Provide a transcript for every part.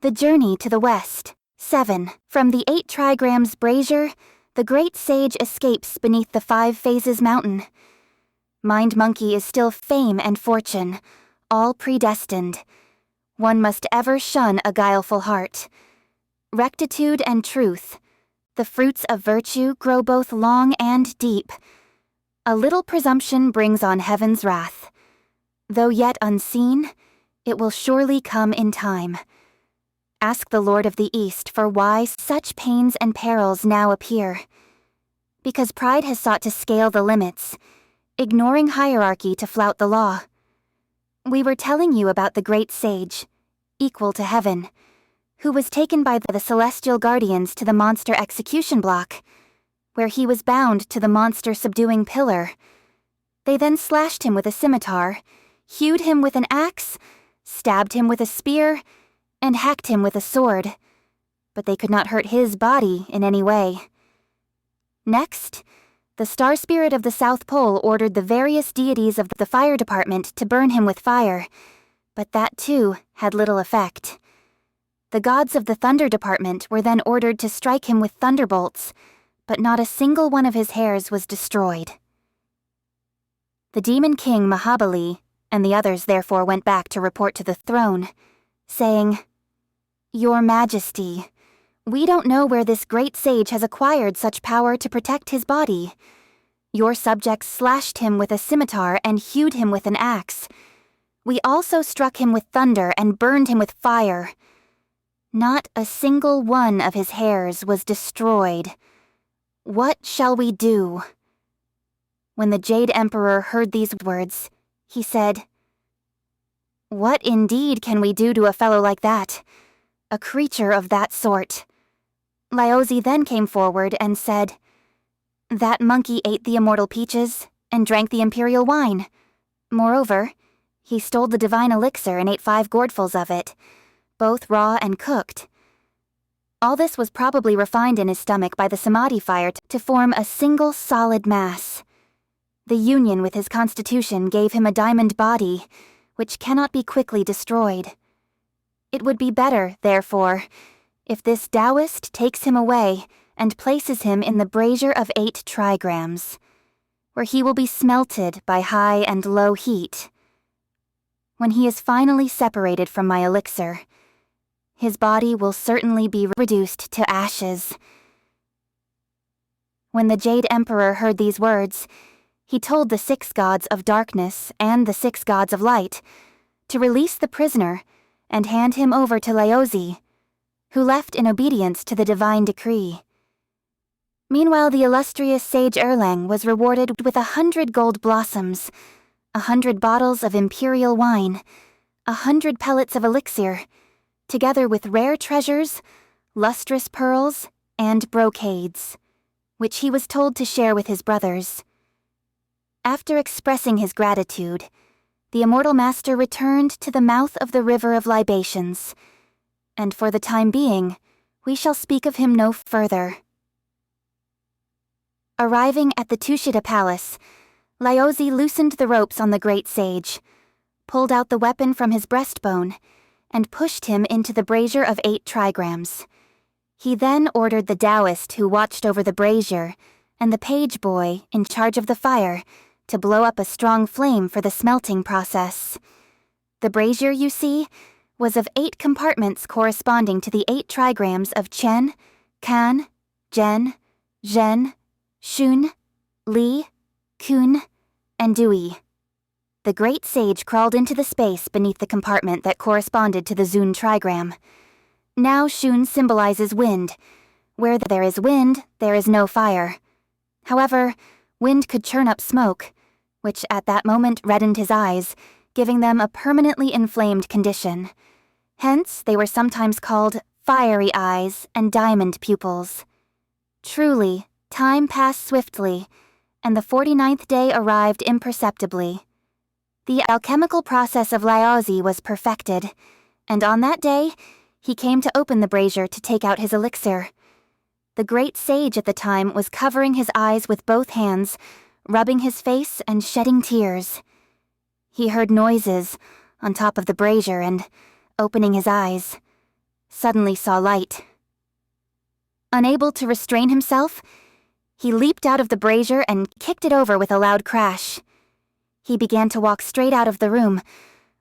The Journey to the West. 7. From the Eight-Trigram's brazier, the great sage escapes beneath the 5 Phases mountain. Mind Monkey is still fame and fortune, all predestined. One must ever shun a guileful heart. Rectitude and truth, the fruits of virtue, grow both long and deep. A little presumption brings on heaven's wrath. Though yet unseen, it will surely come in time. Ask the Lord of the East for why such pains and perils now appear. Because pride has sought to scale the limits, ignoring hierarchy to flout the law. We were telling you about the great sage, equal to heaven, who was taken by the celestial guardians to the monster execution block, where he was bound to the monster subduing pillar. They then slashed him with a scimitar, hewed him with an axe, stabbed him with a spear, and hacked him with a sword, but they could not hurt his body in any way. Next, the Star Spirit of the South Pole ordered the various deities of the fire department to burn him with fire, but that too had little effect. The gods of the Thunder Department were then ordered to strike him with thunderbolts, but not a single one of his hairs was destroyed. The Demon King Mahabali and the others therefore went back to report to the throne, saying, "Your Majesty, we don't know where this great sage has acquired such power to protect his body. Your subjects slashed him with a scimitar and hewed him with an axe. We also struck him with thunder and burned him with fire. Not a single one of his hairs was destroyed. What shall we do?" When the Jade Emperor heard these words, he said, "What indeed can we do to a fellow like that? A creature of that sort?" Lyozi then came forward and said, "That monkey ate the immortal peaches and drank the imperial wine. Moreover, he stole the divine elixir and ate 5 gourdfuls of it, both raw and cooked. All this was probably refined in his stomach by the samadhi fire to form a single solid mass. The union with his constitution gave him a diamond body, which cannot be quickly destroyed. It would be better, therefore, if this Taoist takes him away and places him in the brazier of 8 trigrams, where he will be smelted by high and low heat. When he is finally separated from my elixir, his body will certainly be reduced to ashes." When the Jade Emperor heard these words, he told the 6 gods of darkness and the 6 gods of light to release the prisoner and hand him over to Lyozi, who left in obedience to the divine decree. Meanwhile, the illustrious sage Erlang was rewarded with 100 gold blossoms, 100 bottles of imperial wine, 100 pellets of elixir, together with rare treasures, lustrous pearls, and brocades, which he was told to share with his brothers. After expressing his gratitude, the immortal master returned to the mouth of the river of libations, and for the time being, we shall speak of him no further. Arriving at the Tushita Palace, Lyozi loosened the ropes on the great sage, pulled out the weapon from his breastbone, and pushed him into the brazier of 8 trigrams. He then ordered the Taoist who watched over the brazier and the page boy in charge of the fire to blow up a strong flame for the smelting process. The brazier, you see, was of 8 compartments corresponding to the 8 trigrams of Chen, Kan, Zhen, Zhen, Shun, Li, Kun, and Dui. The great sage crawled into the space beneath the compartment that corresponded to the Zun trigram. Now Shun symbolizes wind. Where there is wind, there is no fire. However, wind could churn up smoke, which at that moment reddened his eyes, giving them a permanently inflamed condition. Hence, they were sometimes called fiery eyes and diamond pupils. Truly, time passed swiftly, and the 49th day arrived imperceptibly. The alchemical process of Lyozi was perfected, and on that day, he came to open the brazier to take out his elixir. The great sage at the time was covering his eyes with both hands, rubbing his face and shedding tears. He heard noises on top of the brazier and, opening his eyes, suddenly saw light. Unable to restrain himself, he leaped out of the brazier and kicked it over with a loud crash. He began to walk straight out of the room,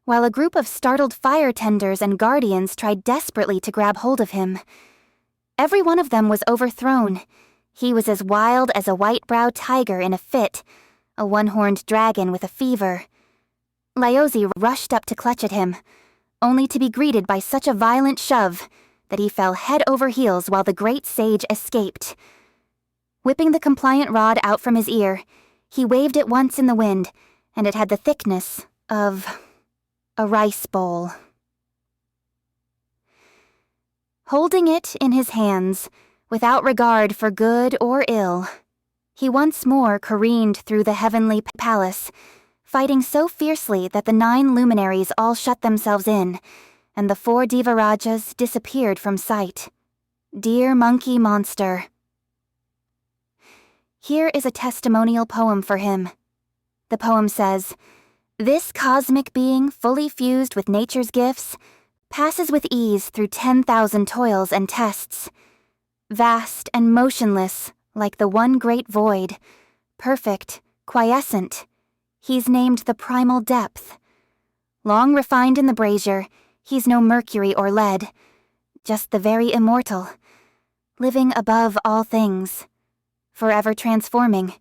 while a group of startled fire tenders and guardians tried desperately to grab hold of him. Every one of them was overthrown. He was as wild as a white-browed tiger in a fit, a one-horned dragon with a fever. Lyosi rushed up to clutch at him, only to be greeted by such a violent shove that he fell head over heels while the great sage escaped. Whipping the compliant rod out from his ear, he waved it once in the wind, and it had the thickness of a rice bowl. Holding it in his hands, without regard for good or ill, he once more careened through the heavenly palace, fighting so fiercely that the 9 luminaries all shut themselves in, and the 4 Devarajas disappeared from sight. Dear monkey monster. Here is a testimonial poem for him. The poem says, "This cosmic being, fully fused with nature's gifts, passes with ease through 10,000 toils and tests. Vast and motionless, like the one great void, perfect, quiescent, he's named the primal depth. Long refined in the brazier, he's no mercury or lead, just the very immortal, living above all things, forever transforming,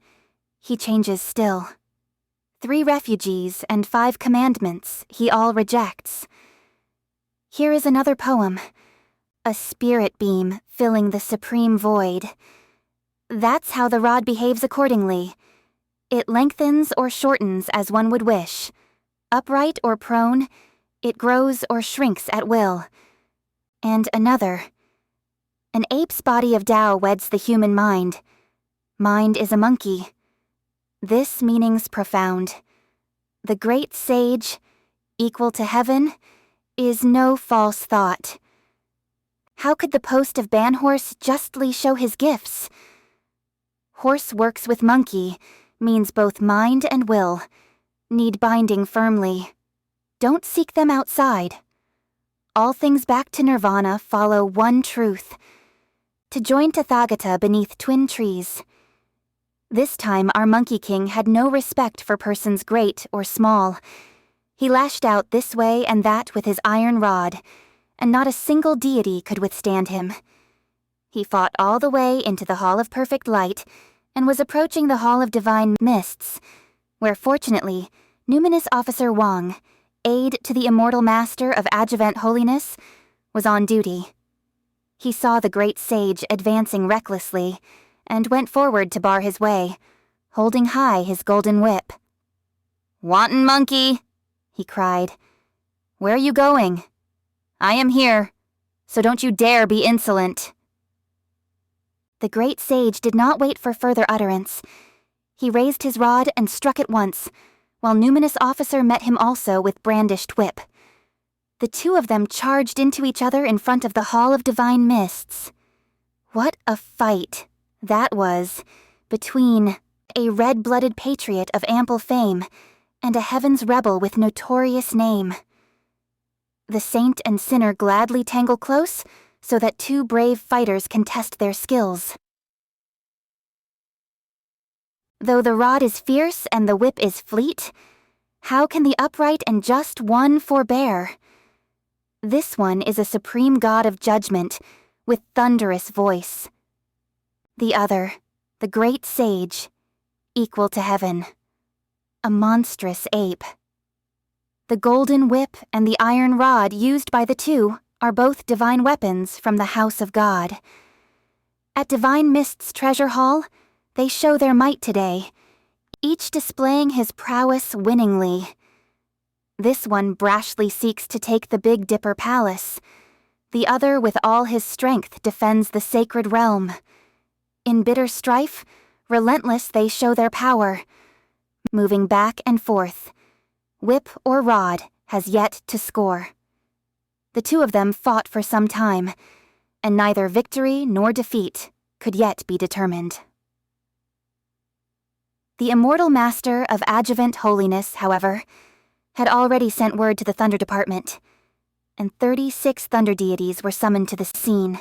he changes still. 3 refugees and 5 commandments he all rejects." Here is another poem, a spirit beam filling the supreme void. That's how the rod behaves accordingly. It lengthens or shortens as one would wish. Upright or prone, it grows or shrinks at will. And another. An ape's body of Tao weds the human mind. Mind is a monkey. This meaning's profound. The great sage, equal to heaven, is no false thought. How could the post of Banhorse justly show his gifts? Horse works with monkey means both mind and will, need binding firmly. Don't seek them outside. All things back to nirvana follow one truth. To join Tathagata beneath twin trees. This time our Monkey King had no respect for persons great or small. He lashed out this way and that with his iron rod, and not a single deity could withstand him. He fought all the way into the Hall of Perfect Light, and was approaching the Hall of Divine Mists, where fortunately, Numinous Officer Wang, aide to the Immortal Master of Adjuvant Holiness, was on duty. He saw the great sage advancing recklessly, and went forward to bar his way, holding high his golden whip. "Wanton monkey!" he cried. "Where are you going? I am here, so don't you dare be insolent." The great sage did not wait for further utterance. He raised his rod and struck at once, while Numinous Officer met him also with brandished whip. The 2 of them charged into each other in front of the Hall of Divine Mists. What a fight that was, between a red-blooded patriot of ample fame and a heaven's rebel with notorious name. The saint and sinner gladly tangle close so that 2 brave fighters can test their skills. Though the rod is fierce and the whip is fleet, how can the upright and just one forbear? This one is a supreme god of judgment, with thunderous voice. The other, the great sage, equal to heaven. A monstrous ape. The golden whip and the iron rod used by the 2 are both divine weapons from the House of God. At Divine Mist's treasure hall, they show their might today, each displaying his prowess winningly. This one brashly seeks to take the Big Dipper Palace. The other with all his strength defends the sacred realm. In bitter strife, relentless they show their power, moving back and forth. Whip or rod has yet to score. The 2 of them fought for some time, and neither victory nor defeat could yet be determined. The Immortal Master of Adjuvant Holiness, however, had already sent word to the Thunder Department. and 36 thunder deities were summoned to the scene.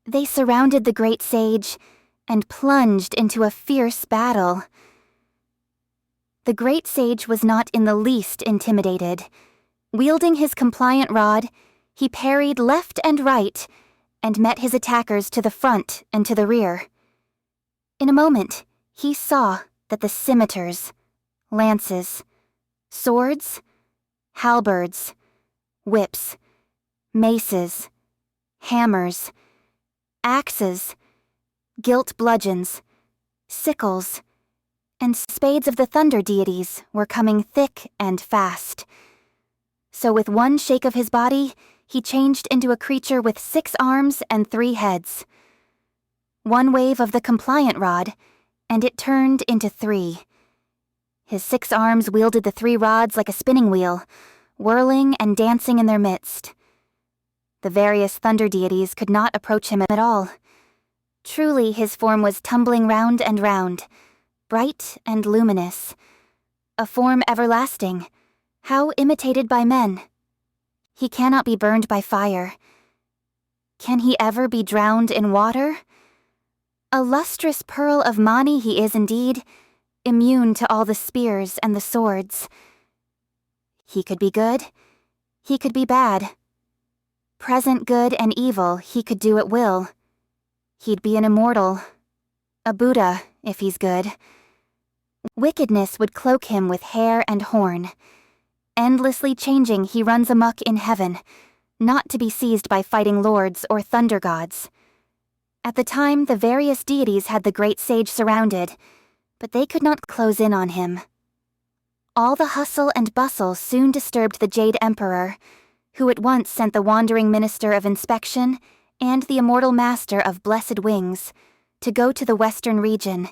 They surrounded the great sage and plunged into a fierce battle. The great sage was not in the least intimidated. Wielding his compliant rod, he parried left and right and met his attackers to the front and to the rear. In a moment, he saw that the scimitars, lances, swords, halberds, whips, maces, hammers, axes, gilt bludgeons, sickles, and spades of the thunder deities were coming thick and fast. So with one shake of his body, he changed into a creature with 6 arms and 3 heads. One wave of the compliant rod, and it turned into 3. His 6 arms wielded the 3 rods like a spinning wheel, whirling and dancing in their midst. The various thunder deities could not approach him at all. Truly his form was tumbling round and round, bright and luminous. A form everlasting, how imitated by men. He cannot be burned by fire. Can he ever be drowned in water? A lustrous pearl of Mani he is indeed, immune to all the spears and the swords. He could be good, he could be bad. Present good and evil he could do at will. He'd be an immortal, a Buddha if he's good. Wickedness would cloak him with hair and horn. Endlessly changing, he runs amok in heaven, not to be seized by fighting lords or thunder gods. At the time, the various deities had the great sage surrounded, but they could not close in on him. All the hustle and bustle soon disturbed the Jade Emperor, who at once sent the wandering minister of inspection and the immortal master of blessed wings to go to the western region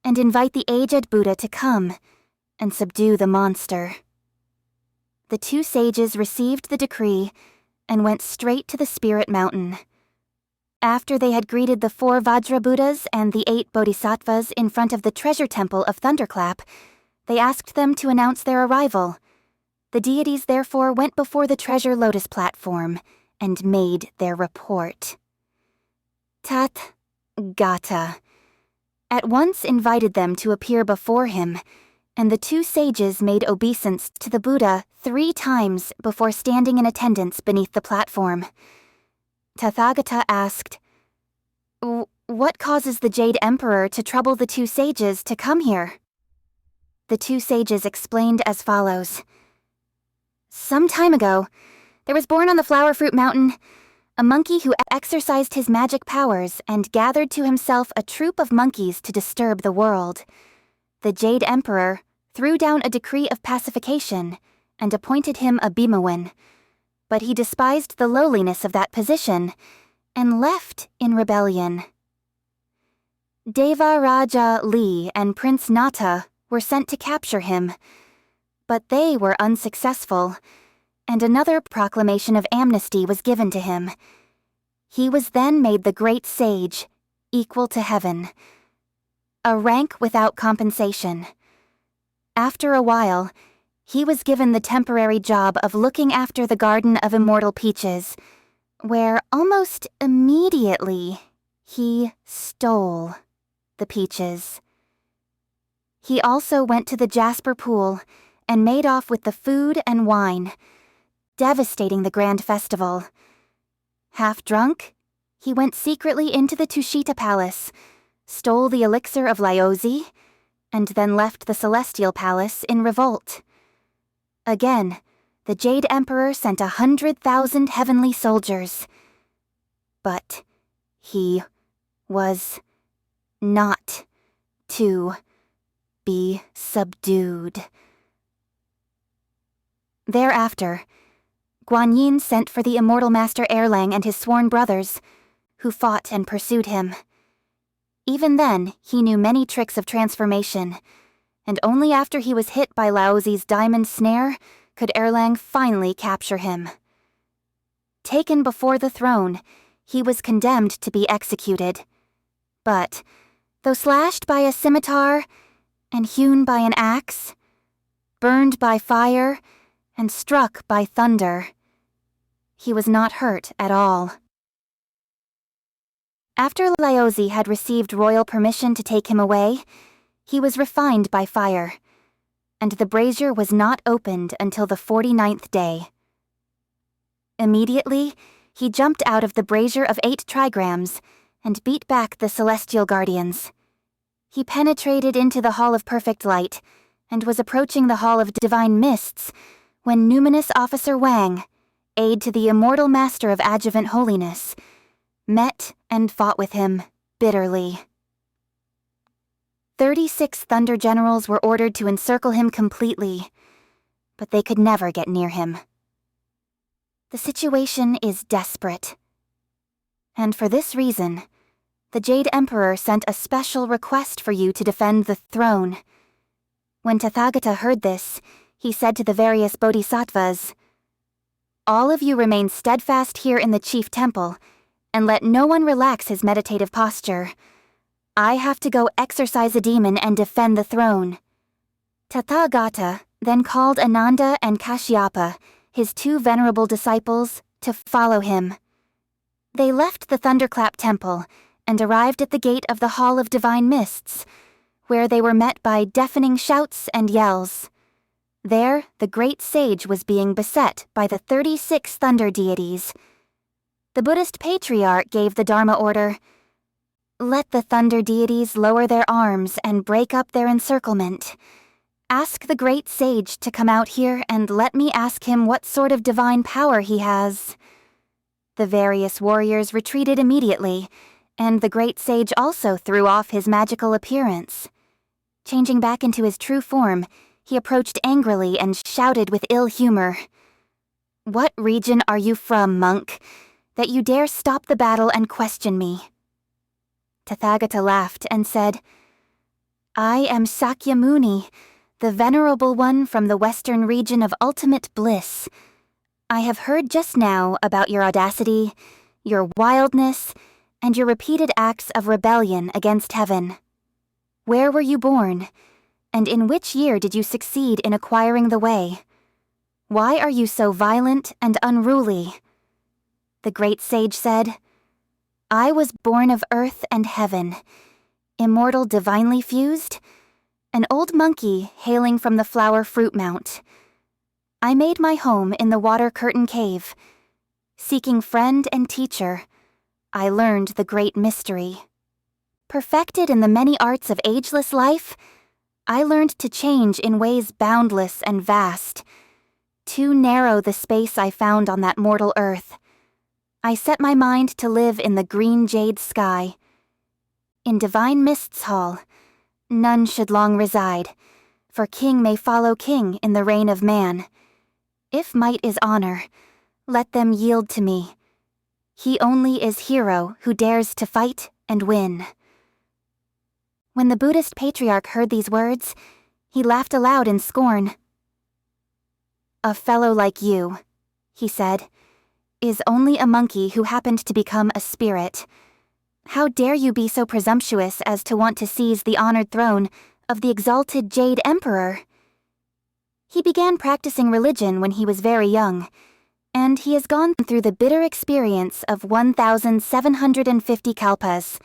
and invite the aged Buddha to come and subdue the monster. The 2 sages received the decree and went straight to the Spirit Mountain. After they had greeted the 4 Vajra Buddhas and the 8 Bodhisattvas in front of the treasure temple of Thunderclap, they asked them to announce their arrival. The deities therefore went before the treasure lotus platform and made their report. Tathagata at once invited them to appear before him, and the 2 sages made obeisance to the Buddha 3 times before standing in attendance beneath the platform. Tathagata asked, "What causes the Jade Emperor to trouble the 2 sages to come here?" The 2 sages explained as follows. Some time ago, there was born on the Flower Fruit Mountain a monkey who exercised his magic powers and gathered to himself a troop of monkeys to disturb the world. The Jade Emperor threw down a decree of pacification and appointed him a Bimawan, but he despised the lowliness of that position and left in rebellion. Deva Raja Li and Prince Nata were sent to capture him, but they were unsuccessful, and another proclamation of amnesty was given to him. He was then made the great sage, equal to heaven, a rank without compensation. After a while, he was given the temporary job of looking after the Garden of Immortal Peaches, where almost immediately he stole the peaches. He also went to the Jasper Pool and made off with the food and wine, devastating the grand festival. Half drunk, he went secretly into the Tushita Palace, stole the elixir of Lyosi, and then left the Celestial Palace in revolt. Again, the Jade Emperor sent 100,000 heavenly soldiers. But he was not to be subdued. Thereafter, Guanyin sent for the immortal Master Erlang and his sworn brothers, who fought and pursued him. Even then, he knew many tricks of transformation, and only after he was hit by Laozi's diamond snare could Erlang finally capture him. Taken before the throne, he was condemned to be executed. But, though slashed by a scimitar and hewn by an axe, burned by fire and struck by thunder, he was not hurt at all. After Laozi had received royal permission to take him away, he was refined by fire, and the brazier was not opened until the 49th day. Immediately, he jumped out of the brazier of 8 trigrams and beat back the celestial guardians. He penetrated into the Hall of Perfect Light and was approaching the Hall of Divine Mists when numinous Officer Wang, aide to the immortal Master of Adjuvant Holiness, met and fought with him bitterly. 36 Thunder Generals were ordered to encircle him completely, but they could never get near him. The situation is desperate. And for this reason, the Jade Emperor sent a special request for you to defend the throne. When Tathagata heard this, he said to the various bodhisattvas, "All of you remain steadfast here in the chief temple, and let no one relax his meditative posture. I have to go exorcise a demon and defend the throne." Tathagata then called Ananda and Kashyapa, his 2 venerable disciples, to follow him. They left the Thunderclap Temple and arrived at the gate of the Hall of Divine Mists, where they were met by deafening shouts and yells. There, the great sage was being beset by the 36 thunder deities. The Buddhist patriarch gave the Dharma order, "Let the thunder deities lower their arms and break up their encirclement. Ask the great sage to come out here and let me ask him what sort of divine power he has." The various warriors retreated immediately, and the great sage also threw off his magical appearance. Changing back into his true form, he approached angrily and shouted with ill humor, "What region are you from, monk, that you dare stop the battle and question me?" Tathagata laughed and said, "I am Sakyamuni, the Venerable One from the western region of ultimate bliss. I have heard just now about your audacity, your wildness, and your repeated acts of rebellion against heaven. Where were you born, and in which year did you succeed in acquiring the way? Why are you so violent and unruly?" The great sage said, "I was born of earth and heaven, immortal divinely fused, an old monkey hailing from the Flower Fruit Mount. I made my home in the Water Curtain Cave. Seeking friend and teacher, I learned the great mystery. Perfected in the many arts of ageless life, I learned to change in ways boundless and vast. Too narrow the space I found on that mortal earth. I set my mind to live in the green jade sky. In Divine Mist's Hall, none should long reside, for king may follow king in the reign of man. If might is honor, let them yield to me. He only is hero who dares to fight and win." When the Buddhist patriarch heard these words, he laughed aloud in scorn. "A fellow like you," he said, "is only a monkey who happened to become a spirit. How dare you be so presumptuous as to want to seize the honored throne of the exalted Jade Emperor?" He began practicing religion when he was very young, and he has gone through the bitter experience of 1,750 kalpas,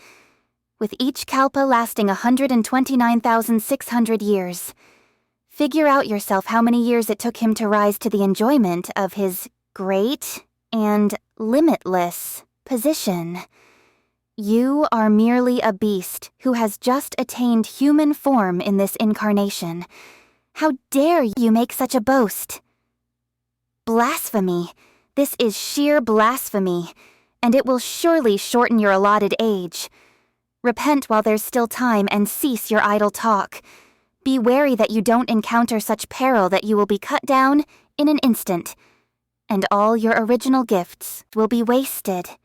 with each kalpa lasting 129,600 years. Figure out yourself how many years it took him to rise to the enjoyment of his great and limitless position. You are merely a beast who has just attained human form in this incarnation. How dare you make such a boast? Blasphemy! This is sheer blasphemy, and it will surely shorten your allotted age. Repent while there's still time and cease your idle talk. Be wary that you don't encounter such peril that you will be cut down in an instant, and all your original gifts will be wasted.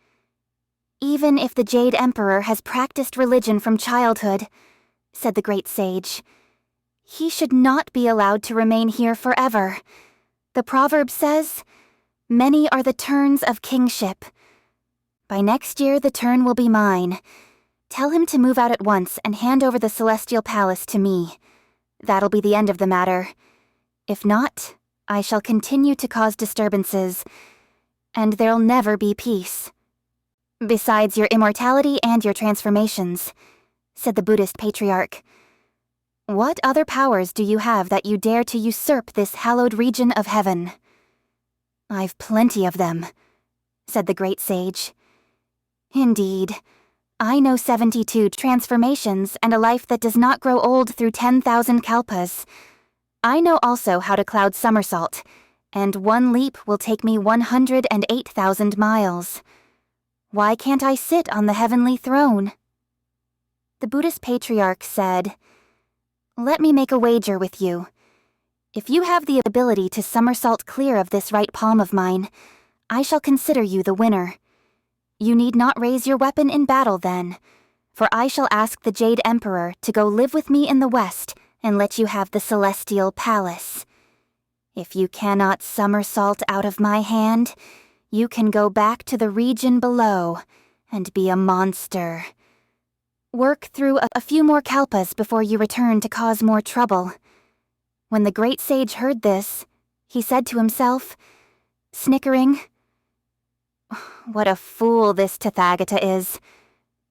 Even if the Jade Emperor has practiced religion from childhood," said the great sage, "he should not be allowed to remain here forever. The proverb says, 'Many are the turns of kingship.' By next year the turn will be mine. Tell him to move out at once and hand over the Celestial Palace to me. That'll be the end of the matter. If not, I shall continue to cause disturbances, and there'll never be peace. Besides your immortality and your transformations, said the Buddhist patriarch, what other powers do you have that you dare to usurp this hallowed region of heaven? I've plenty of them, said the great sage. Indeed, I know 72 transformations and a life that does not grow old through 10,000 kalpas. I know also how to cloud somersault, and one leap will take me 108,000 miles. Why can't I sit on the heavenly throne? The Buddhist patriarch said, let me make a wager with you. If you have the ability to somersault clear of this right palm of mine, I shall consider you the winner. You need not raise your weapon in battle then, for I shall ask the Jade Emperor to go live with me in the west and let you have the celestial palace. If you cannot somersault out of my hand, you can go back to the region below and be a monster. Work through a few more kalpas before you return to cause more trouble. When the great sage heard this, he said to himself, snickering, what a fool this Tathagata is.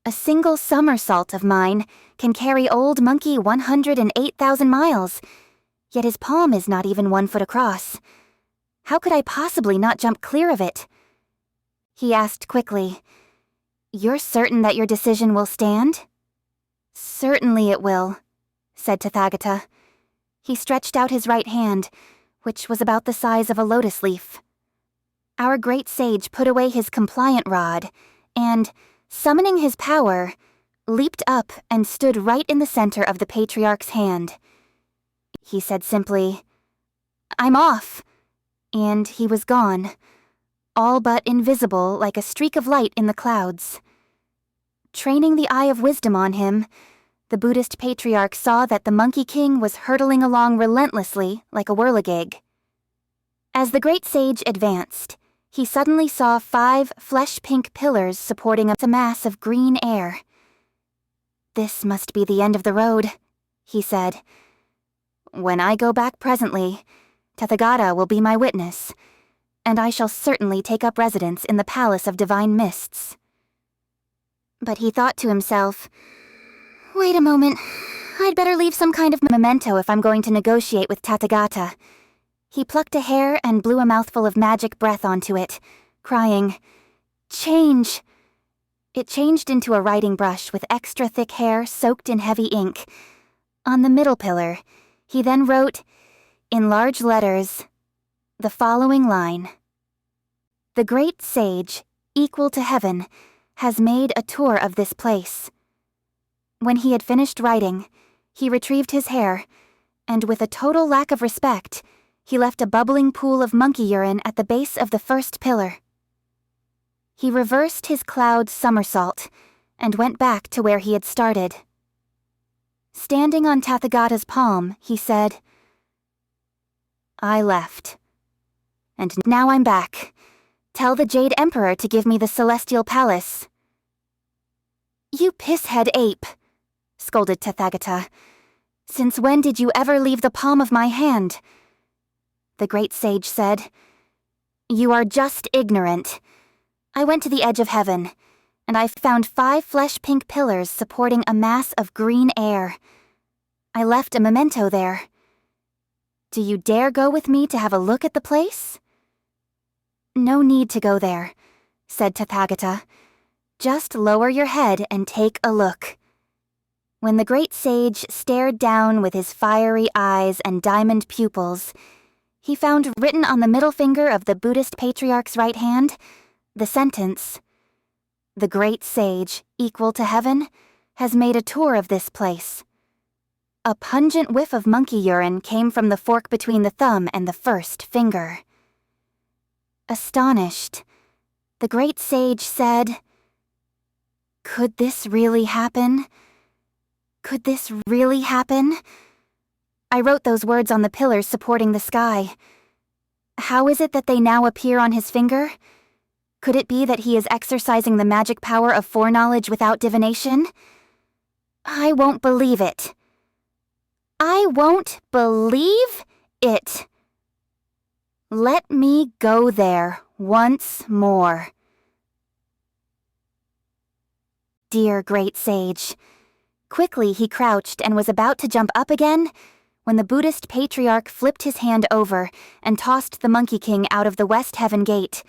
A single somersault of mine can carry old monkey 108,000 miles, yet his palm is not even 1 foot across. How could I possibly not jump clear of it? He asked quickly, you're certain that your decision will stand? Certainly it will, said Tathagata. He stretched out his right hand, which was about the size of a lotus leaf. Our great sage put away his compliant rod, and, summoning his power, leaped up and stood right in the center of the patriarch's hand. He said simply, I'm off, and he was gone, all but invisible like a streak of light in the clouds. Training the eye of wisdom on him, the Buddhist patriarch saw that the Monkey King was hurtling along relentlessly like a whirligig. As the great sage advanced, he suddenly saw 5 flesh-pink pillars supporting a mass of green air. This must be the end of the road, he said. When I go back presently, Tathagata will be my witness, and I shall certainly take up residence in the Palace of Divine Mists. But he thought to himself, wait a moment, I'd better leave some kind of memento if I'm going to negotiate with Tathagata. He plucked a hair and blew a mouthful of magic breath onto it, crying, change! It changed into a writing brush with extra thick hair soaked in heavy ink. On the middle pillar, he then wrote, in large letters, the following line. The great sage, equal to heaven, has made a tour of this place. When he had finished writing, he retrieved his hair, and with a total lack of respect, he left a bubbling pool of monkey urine at the base of the first pillar. He reversed his cloud somersault, and went back to where he had started. Standing on Tathagata's palm, he said, I left. And now I'm back. Tell the Jade Emperor to give me the Celestial Palace. You pisshead ape, scolded Tathagata. Since when did you ever leave the palm of my hand? The great sage said, you are just ignorant. I went to the edge of heaven, and I found 5 flesh-pink pillars supporting a mass of green air. I left a memento there. Do you dare go with me to have a look at the place? No need to go there, said Tathagata. Just lower your head and take a look. When the great sage stared down with his fiery eyes and diamond pupils, he found written on the middle finger of the Buddhist patriarch's right hand the sentence, the great sage, equal to heaven, has made a tour of this place. A pungent whiff of monkey urine came from the fork between the thumb and the first finger. Astonished, the great sage said, could this really happen? Could this really happen? I wrote those words on the pillars supporting the sky. How is it that they now appear on his finger? Could it be that he is exercising the magic power of foreknowledge without divination? I won't believe it. I won't believe it. Let me go there once more. Dear great sage. Quickly he crouched and was about to jump up again when the Buddhist patriarch flipped his hand over and tossed the Monkey King out of the West Heaven Gate.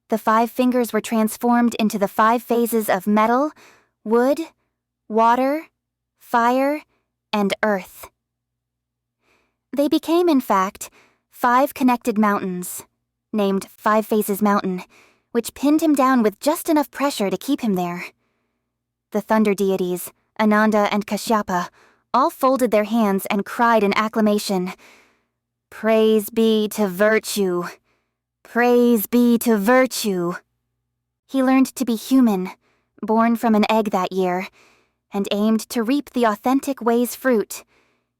The 5 fingers were transformed into the 5 phases of metal, wood, water, fire, and earth. They became, in fact, 5 connected mountains, named 5 Phases Mountain, which pinned him down with just enough pressure to keep him there. The thunder deities, Ananda and Kashyapa, all folded their hands and cried in acclamation, "Praise be to virtue! Praise be to virtue!" He learned to be human, born from an egg that year, and aimed to reap the authentic way's fruit.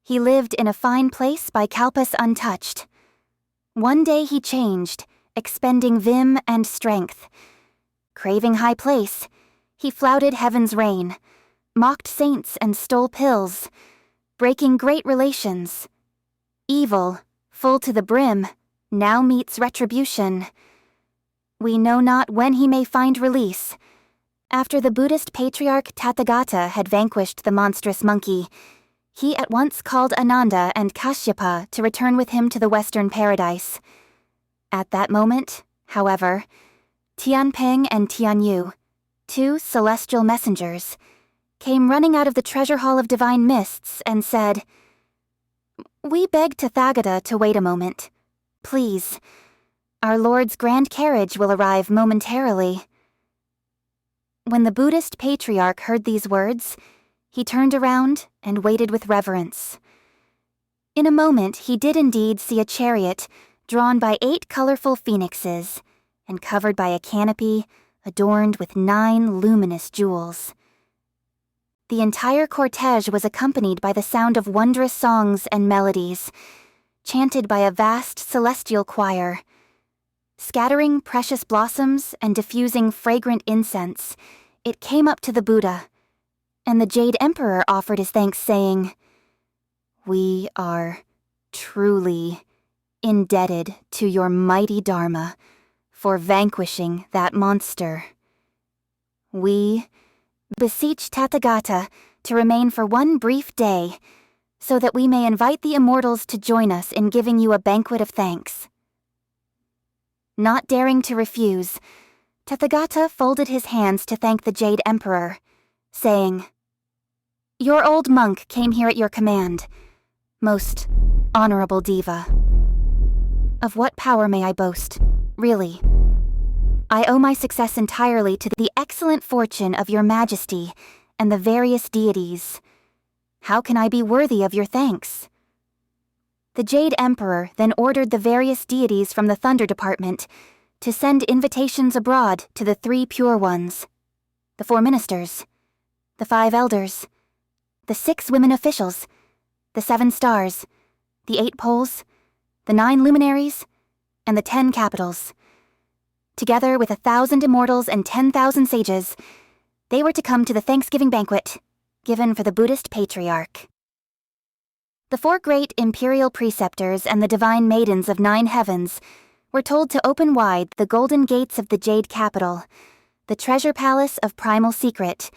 He lived in a fine place by Kalpas untouched. One day he changed, expending vim and strength. Craving high place, he flouted heaven's reign, mocked saints and stole pills, breaking great relations. Evil, full to the brim, now meets retribution. We know not when he may find release. After the Buddhist patriarch Tathagata had vanquished the monstrous monkey, he at once called Ananda and Kashyapa to return with him to the Western Paradise. At that moment, however, Tianping and Tianyu, 2 celestial messengers, came running out of the treasure hall of divine mists and said, "We beg Tathagata to wait a moment. Please. Our Lord's grand carriage will arrive momentarily." When the Buddhist patriarch heard these words, he turned around and waited with reverence. In a moment he did indeed see a chariot drawn by 8 colorful phoenixes and covered by a canopy adorned with 9 luminous jewels. The entire cortege was accompanied by the sound of wondrous songs and melodies, chanted by a vast celestial choir. Scattering precious blossoms and diffusing fragrant incense, it came up to the Buddha, and the Jade Emperor offered his thanks, saying, "We are truly indebted to your mighty Dharma for vanquishing that monster. We beseech Tathagata to remain for one brief day, so that we may invite the immortals to join us in giving you a banquet of thanks." Not daring to refuse, Tathagata folded his hands to thank the Jade Emperor, saying, "Your old monk came here at your command, most honorable diva. Of what power may I boast, really? I owe my success entirely to the excellent fortune of your majesty and the various deities. How can I be worthy of your thanks?" The Jade Emperor then ordered the various deities from the Thunder Department to send invitations abroad to the 3 pure ones, the 4 ministers, the 5 elders, the 6 women officials, the 7 stars, the 8 poles, the 9 luminaries, and the 10 capitals. Together with 1,000 immortals and 10,000 sages, they were to come to the Thanksgiving banquet, given for the Buddhist patriarch. The 4 great imperial preceptors and the divine maidens of 9 heavens were told to open wide the golden gates of the Jade Capital, the treasure palace of primal secret,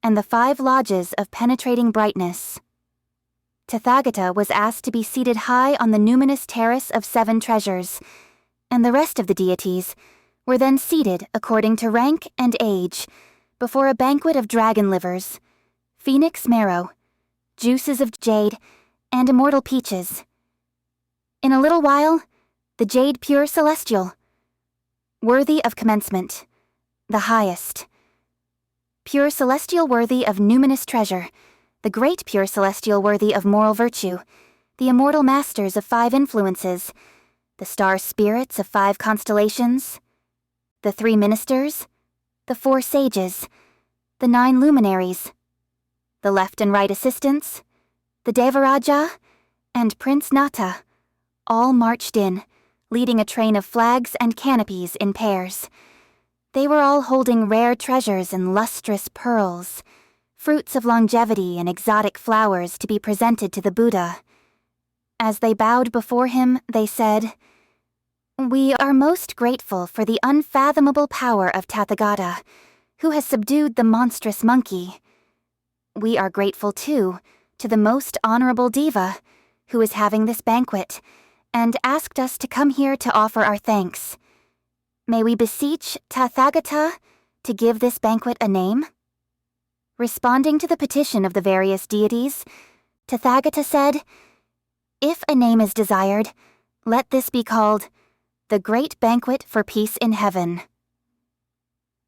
and the 5 lodges of penetrating brightness. Tathagata was asked to be seated high on the numinous terrace of 7 treasures, and the rest of the deities were then seated according to rank and age before a banquet of dragon livers, phoenix marrow, juices of jade, and immortal peaches. In a little while, the Jade Pure Celestial, worthy of commencement, the highest. Pure Celestial worthy of numinous treasure, the Great Pure Celestial worthy of moral virtue, the immortal masters of 5 influences, the star spirits of 5 constellations, the 3 ministers, the 4 sages, the 9 luminaries, the left and right assistants, the Devaraja, and Prince Nata, all marched in, leading a train of flags and canopies in pairs. They were all holding rare treasures and lustrous pearls, fruits of longevity and exotic flowers to be presented to the Buddha. As they bowed before him, they said, We are most grateful for the unfathomable power of Tathagata, who has subdued the monstrous monkey. We are grateful, too, to the most honorable diva, who is having this banquet, and asked us to come here to offer our thanks. May we beseech Tathagata to give this banquet a name? Responding to the petition of the various deities, Tathagata said, "If a name is desired, let this be called the Great Banquet for Peace in Heaven."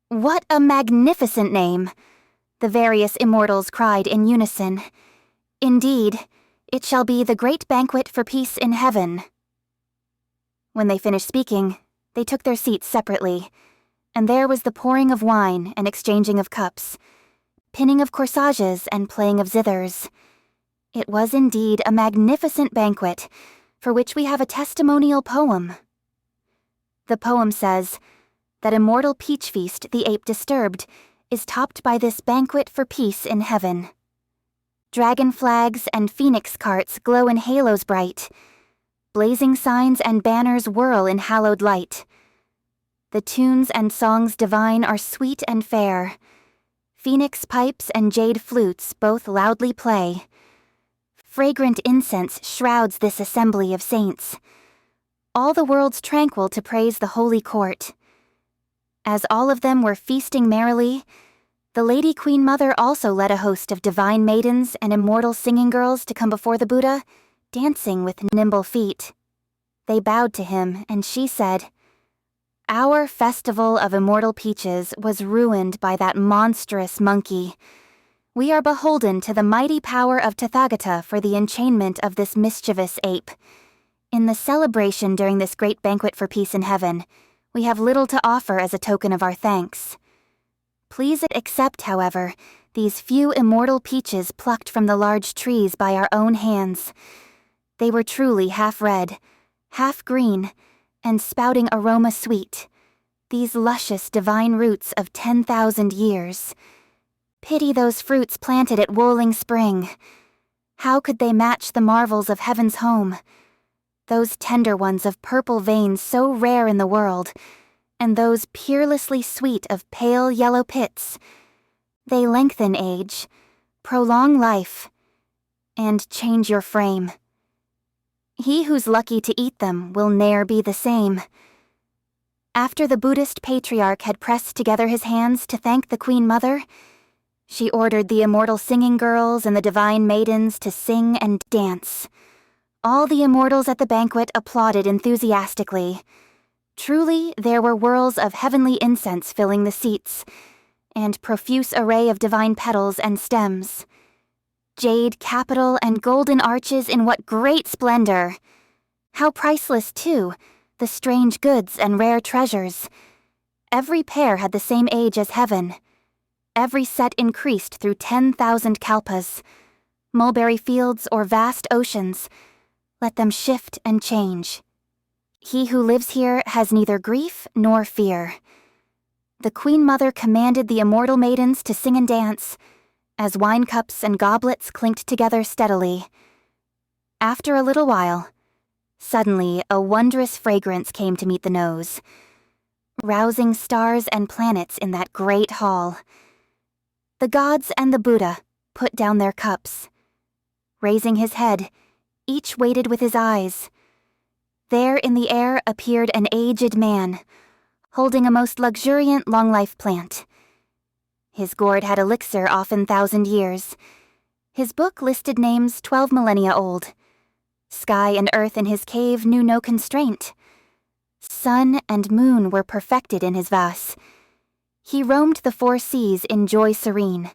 What a magnificent name! The various immortals cried in unison. Indeed, it shall be the Great Banquet for Peace in Heaven. When they finished speaking, they took their seats separately, and there was the pouring of wine and exchanging of cups, pinning of corsages and playing of zithers. It was indeed a magnificent banquet, for which we have a testimonial poem. The poem says, "That immortal peach feast the ape disturbed is topped by this banquet for peace in heaven. Dragon flags and phoenix carts glow in halos bright. Blazing signs and banners whirl in hallowed light. The tunes and songs divine are sweet and fair. Phoenix pipes and jade flutes both loudly play. Fragrant incense shrouds this assembly of saints. All the world's tranquil to praise the holy court. As all of them were feasting merrily, the Lady Queen Mother also led a host of divine maidens and immortal singing girls to come before the Buddha, dancing with nimble feet. They bowed to him, and she said, 'Our festival of immortal peaches was ruined by that monstrous monkey. We are beholden to the mighty power of Tathagata for the enchainment of this mischievous ape. In the celebration during this great banquet for peace in heaven, we have little to offer as a token of our thanks. Please accept, however, these few immortal peaches plucked from the large trees by our own hands. They were truly half red, half green, and spouting aroma sweet, these luscious divine roots of 10,000 years. Pity those fruits planted at Woling Spring. How could they match the marvels of heaven's home? Those tender ones of purple veins so rare in the world, and those peerlessly sweet of pale yellow pits. They lengthen age, prolong life, and change your frame. He who's lucky to eat them will ne'er be the same." After the Buddhist patriarch had pressed together his hands to thank the Queen Mother, she ordered the immortal singing girls and the divine maidens to sing and dance. All the immortals at the banquet applauded enthusiastically. Truly, there were whirls of heavenly incense filling the seats, and profuse array of divine petals and stems. Jade capital and golden arches in what great splendor! How priceless, too, the strange goods and rare treasures. Every pair had the same age as heaven. Every set increased through 10,000 kalpas. Mulberry fields or vast oceans, let them shift and change. He who lives here has neither grief nor fear. The Queen Mother commanded the immortal maidens to sing and dance, as wine cups and goblets clinked together steadily. After a little while, suddenly a wondrous fragrance came to meet the nose, rousing stars and planets in that great hall. The gods and the Buddha put down their cups. Raising his head, each waited with his eyes. There in the air appeared an aged man, holding a most luxuriant long-life plant. His gourd had elixir often 1,000 years. His book listed names 12 millennia old. Sky and earth in his cave knew no constraint. Sun and moon were perfected in his vas. He roamed the 4 seas in joy serene,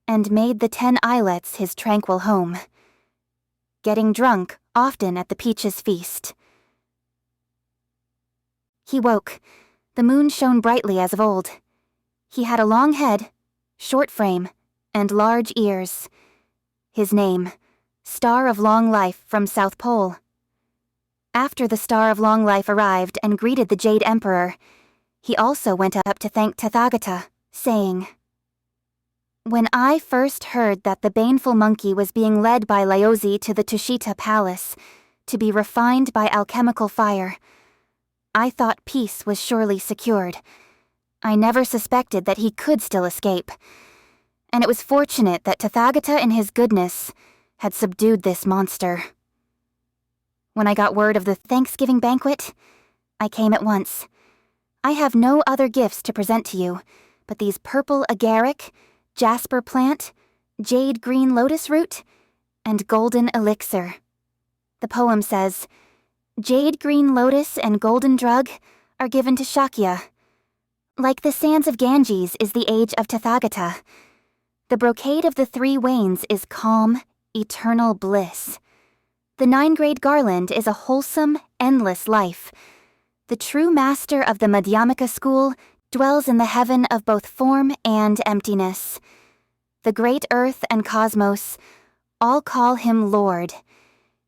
and made the 10 islets his tranquil home. Getting drunk often at the peaches feast. He woke. The moon shone brightly as of old. He had a long head, short frame, and large ears. His name, Star of Long Life from South Pole. After the Star of Long Life arrived and greeted the Jade Emperor, he also went up to thank Tathagata, saying, "When I first heard that the baneful monkey was being led by Laozi to the Tushita Palace, to be refined by alchemical fire, I thought peace was surely secured. I never suspected that he could still escape. And it was fortunate that Tathagata in his goodness had subdued this monster. When I got word of the Thanksgiving banquet, I came at once. I have no other gifts to present to you, but these purple agaric, jasper plant, jade green lotus root, and golden elixir. The poem says, "Jade green lotus and golden drug are given to Shakya. Like the sands of Ganges is the age of Tathagata. The brocade of the 3 wains is calm, eternal bliss. The 9-grade garland is a wholesome, endless life. The true master of the Madhyamaka school dwells in the heaven of both form and emptiness. The great earth and cosmos all call him Lord.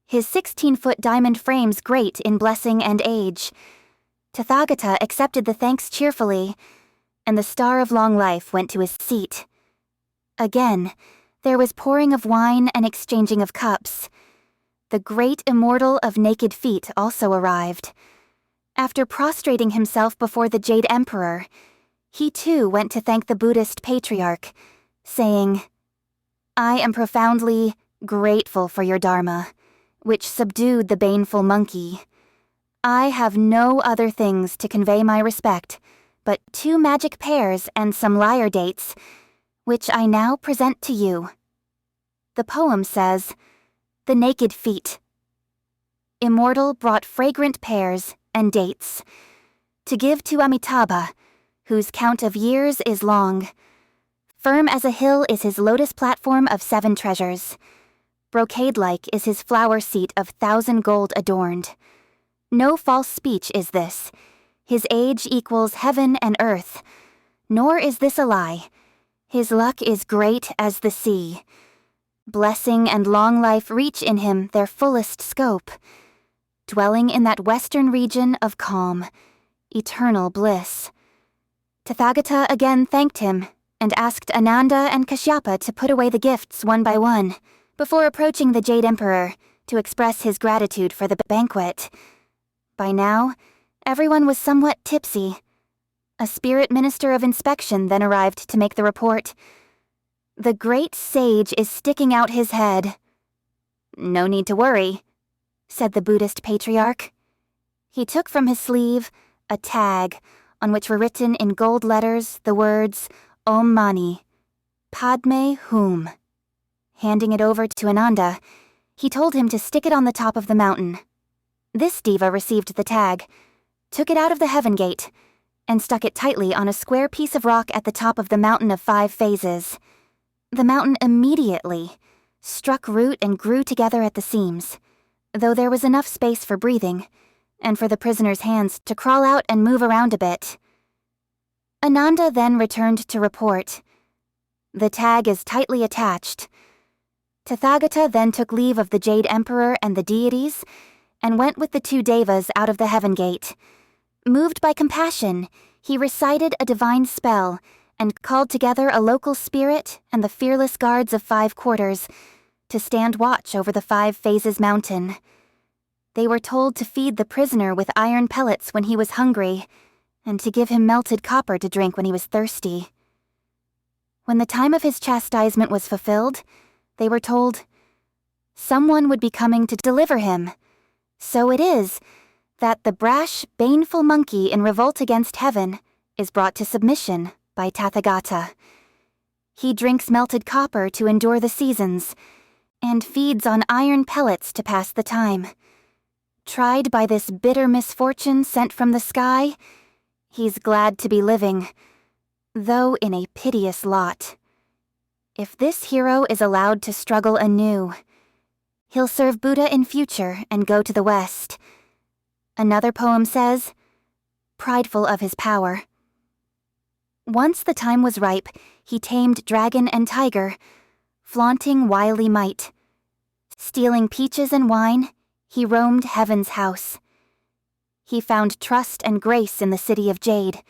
His 16-foot diamond frame's great in blessing and age. Tathagata accepted the thanks cheerfully, and the star of long life went to his seat. Again, there was pouring of wine and exchanging of cups. The great immortal of naked feet also arrived. After prostrating himself before the Jade Emperor, he too went to thank the Buddhist patriarch, saying, "I am profoundly grateful for your dharma, which subdued the baneful monkey. I have no other things to convey my respect, but 2 magic pears and some lyre dates, which I now present to you." The poem says, "The naked feet." Immortal brought fragrant pears and dates to give to Amitabha, whose count of years is long. Firm as a hill is his lotus platform of 7 treasures. Brocade-like is his flower seat of 1,000 gold adorned. No false speech is this. His age equals heaven and earth. Nor is this a lie. His luck is great as the sea. Blessing and long life reach in him their fullest scope, dwelling in that western region of calm, eternal bliss. Tathagata again thanked him, and asked Ananda and Kashyapa to put away the gifts one by one, before approaching the Jade Emperor to express his gratitude for the banquet. By now, everyone was somewhat tipsy. A spirit minister of inspection then arrived to make the report. "The great sage is sticking out his head." "No need to worry," said the Buddhist patriarch. He took from his sleeve a tag on which were written in gold letters the words Om Mani, Padme Hum. Handing it over to Ananda, he told him to stick it on the top of the mountain. This diva received the tag, took it out of the heaven gate, and stuck it tightly on a square piece of rock at the top of the mountain of 5 phases. The mountain immediately struck root and grew together at the seams, though there was enough space for breathing, and for the prisoner's hands to crawl out and move around a bit. Ananda then returned to report. "The tag is tightly attached." Tathagata then took leave of the Jade Emperor and the deities, and went with the 2 devas out of the heaven gate. Moved by compassion, he recited a divine spell, and called together a local spirit and the fearless guards of 5 quarters to stand watch over the 5 phases mountain. They were told to feed the prisoner with iron pellets when he was hungry, and to give him melted copper to drink when he was thirsty. When the time of his chastisement was fulfilled, they were told someone would be coming to deliver him. So it is that the brash, baneful monkey in revolt against heaven is brought to submission by Tathagata. He drinks melted copper to endure the seasons, and feeds on iron pellets to pass the time. Tried by this bitter misfortune sent from the sky, he's glad to be living, though in a piteous lot. If this hero is allowed to struggle anew, he'll serve Buddha in future and go to the West. Another poem says, prideful of his power. Once the time was ripe, he tamed dragon and tiger, flaunting wily might. Stealing peaches and wine, he roamed heaven's house. He found trust and grace in the city of Jade.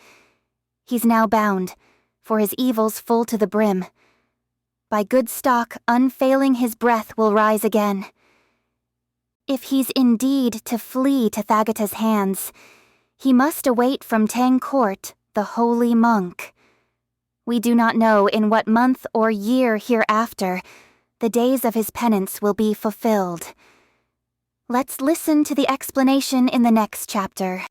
He's now bound, for his evils full to the brim. By good stock, unfailing his breath will rise again. If he's indeed to flee Tathagata's hands, He must await from Tang Court the holy monk. We do not know in what month or year hereafter the days of his penance will be fulfilled. Let's listen to the explanation in the next chapter.